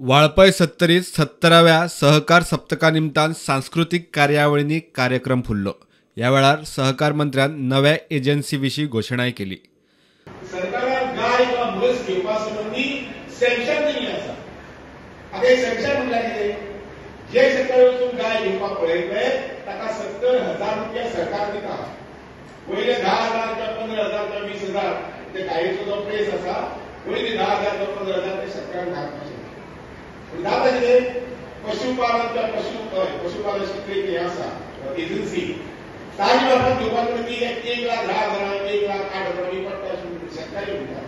वाळपय 70व्या सहकार सप्तका निमतान सांस्कृतिक कार्यावळींनी कार्यक्रम फुललो। या वेळार सहकार मंत्र्यान नव्या एजन्सी विशीं घोषणाय केली। सरकारान गाय किंवा म्हस घेवपा संबंधी सँक्शन दिल्लें आसा। आतां सँक्शन म्हटल्यार कितें? जे शेतकार वचून गाय घेवपाक पळयतले ताका 70,000 रुपया सरकार दिता। पयले 10,000 किंवा 15,000 किंवा 20,000 ते गायेचो जो प्रेस आसा पयले 10,000 किंवा 15,000 ते सरकारान घालपाचें। पूण जाता कितें? पशुपालन किंवा पशुपालन क्षेत्र हें आसा एजन्सी ताजे बाबतींत घेवपाक ती 1,10,000 1,08,000 पडटा अशें शेतकारी म्हणटा।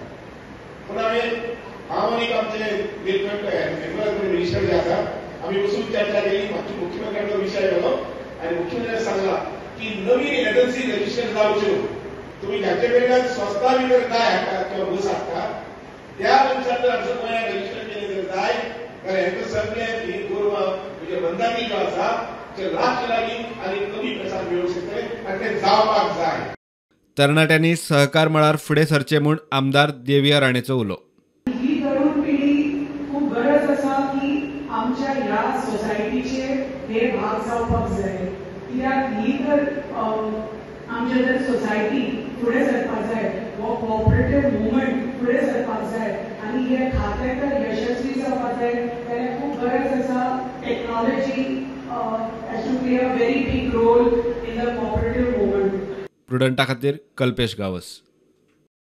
पूण हांव आनीक आमचे वेलफेअर मिनिस्टर जे आसा आमी वचून चर्चा केली। मागची मुख्यमंत्र्यांचो विशय आयलो आनी मुख्यमंत्र्यान सांगला की नवी एजन्सी रजिस्टर जावच्यो। तुम्ही ज्याचे कडल्यान स्वस्ता भितर गाय हाडटात किंवा म्हस हाडटात त्या मनशान जर आमच्या गोंयांत रजिस्टर केले जर जाय जाल्यार हेका सगळे ही गोरवां म्हणजे बंदाकी जो आसा ते राखचे लागीं आनी कमी पैशान मेळूंक शकतले आनी ते जावपाक जाय। तरणाट्यांनी सहकार मळार फुडें सरचे म्हूण आमदार देविया राणेचो उलो। ही तरुण पिढी खूप गरज आसा की आमच्या ह्या सोसायटीचे हे भाग जावपाक जाय। कित्याक ही तर आमच्या जर सोसायटी फुडें सरपाक जाय वो कोऑपरेटिव्ह मुवमेंट फुडें सरपाक जाय आनी हे खातें तर यशस्वी जावपाक जाय जाल्यार खूब गरज आसा technology has to play a very big role in the cooperative movement. प्रुडंटा खातीर कल्पेश गावस।